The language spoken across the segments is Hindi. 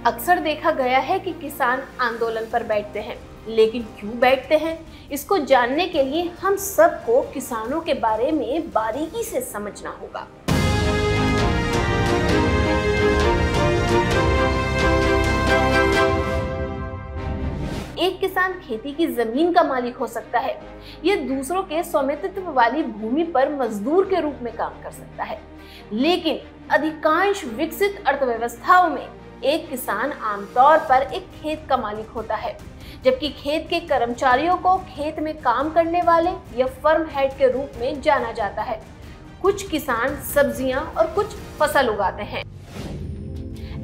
अक्सर देखा गया है कि किसान आंदोलन पर बैठते हैं, लेकिन क्यों बैठते हैं, इसको जानने के लिए हम सबको किसानों के बारे में बारीकी से समझना होगा। एक किसान खेती की जमीन का मालिक हो सकता है। यह दूसरों के स्वामित्व वाली भूमि पर मजदूर के रूप में काम कर सकता है, लेकिन अधिकांश विकसित अर्थव्यवस्थाओं में एक किसान आमतौर पर एक खेत का मालिक होता है, जबकि खेत के कर्मचारियों को खेत में काम करने वाले या फर्म हेड के रूप में जाना जाता है। कुछ किसान सब्जियां और कुछ फसल उगाते हैं।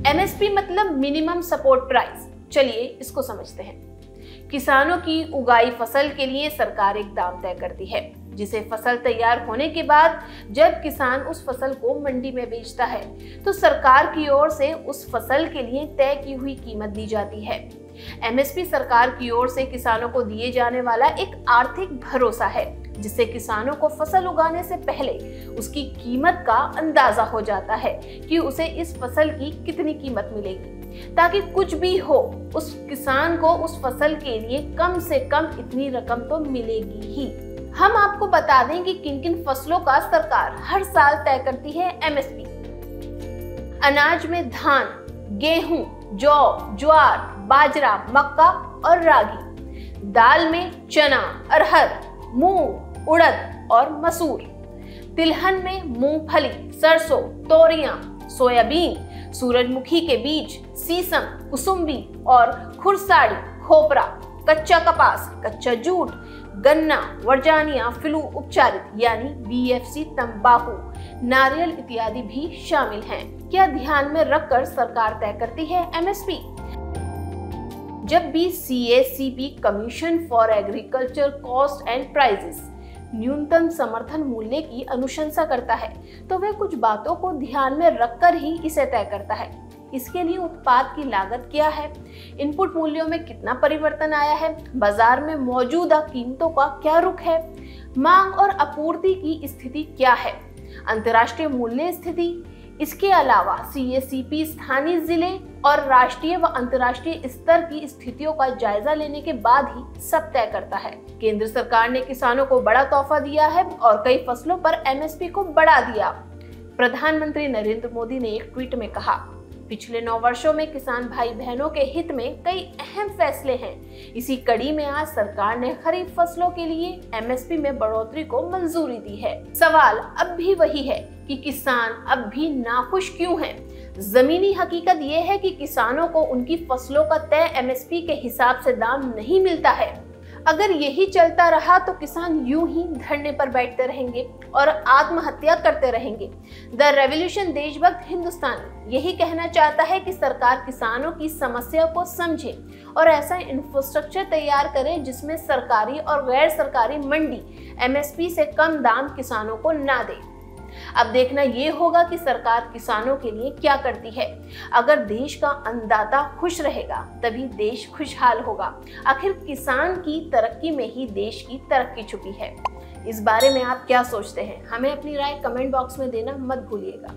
एमएसपी मतलब मिनिमम सपोर्ट प्राइस। चलिए इसको समझते हैं। किसानों की उगाई फसल के लिए सरकार एक दाम तय करती है, जिसे फसल तैयार होने के बाद जब किसान उस फसल को मंडी में बेचता है तो सरकार की ओर से उस फसल के लिए तय की हुई कीमत दी जाती है। एमएसपी सरकार की ओर से किसानों को दिए जाने वाला एक आर्थिक भरोसा है, जिससे किसानों को फसल उगाने से पहले उसकी कीमत का अंदाजा हो जाता है कि उसे इस फसल की कितनी कीमत मिलेगी, ताकि कुछ भी हो उस किसान को उस फसल के लिए कम से कम इतनी रकम तो मिलेगी ही। हम आपको बता दें कि किन किन फसलों का सरकार हर साल तय करती है एमएसपी। अनाज में धान, गेहूं, जौ, ज्वार, बाजरा, मक्का और रागी। दाल में चना, अरहर, मूंग, उड़द और मसूर। तिलहन में मूंगफली, सरसों, तोरियां, सोयाबीन, सूरजमुखी के बीज, सीसम, कुसुम्बी और खुरसाड़ी, खोपरा, कच्चा कपास, कच्चा जूट, गन्ना, वर्जानिया, फ्लू उपचारित यानी बीएफसी, तंबाकू, नारियल इत्यादि भी शामिल हैं। क्या ध्यान में रखकर सरकार तय करती है एमएसपी? जब भी CACP commission for agriculture cost and prices न्यूनतम समर्थन मूल्य की अनुशंसा करता है, तो वह कुछ बातों को ध्यान में रखकर ही इसे तय करता है। इसके लिए उत्पाद की लागत क्या है, इनपुट मूल्यों में कितना परिवर्तन आया है, बाजार में मौजूदा कीमतों का क्या रुख है, मांग और आपूर्ति की स्थिति क्या है, अंतर्राष्ट्रीय मूल्य स्थिति। इसके अलावा सीएसीपी स्थानीय जिले और राष्ट्रीय व अंतर्राष्ट्रीय स्तर की स्थितियों का जायजा लेने के बाद ही सब तय करता है। केंद्र सरकार ने किसानों को बड़ा तोहफा दिया है और कई फसलों पर एमएसपी को बढ़ा दिया। प्रधानमंत्री नरेंद्र मोदी ने एक ट्वीट में कहा, पिछले 9 वर्षों में किसान भाई बहनों के हित में कई अहम फैसले हैं। इसी कड़ी में आज सरकार ने खरीफ फसलों के लिए एमएसपी में बढ़ोतरी को मंजूरी दी है। सवाल अब भी वही है कि किसान अब भी नाखुश क्यों हैं? जमीनी हकीकत ये है कि किसानों को उनकी फसलों का तय एमएसपी के हिसाब से दाम नहीं मिलता है। अगर यही चलता रहा तो किसान यूं ही धरने पर बैठते रहेंगे और आत्महत्या करते रहेंगे। द रेवोल्यूशन देशभक्त हिंदुस्तानी यही कहना चाहता है कि सरकार किसानों की समस्या को समझे और ऐसा इंफ्रास्ट्रक्चर तैयार करे जिसमें सरकारी और गैर सरकारी मंडी एमएसपी से कम दाम किसानों को ना दे। अब देखना ये होगा कि सरकार किसानों के लिए क्या करती है। अगर देश का अन्नदाता खुश रहेगा तभी देश खुशहाल होगा। आखिर किसान की तरक्की में ही देश की तरक्की छुपी है। इस बारे में आप क्या सोचते हैं? हमें अपनी राय कमेंट बॉक्स में देना मत भूलिएगा।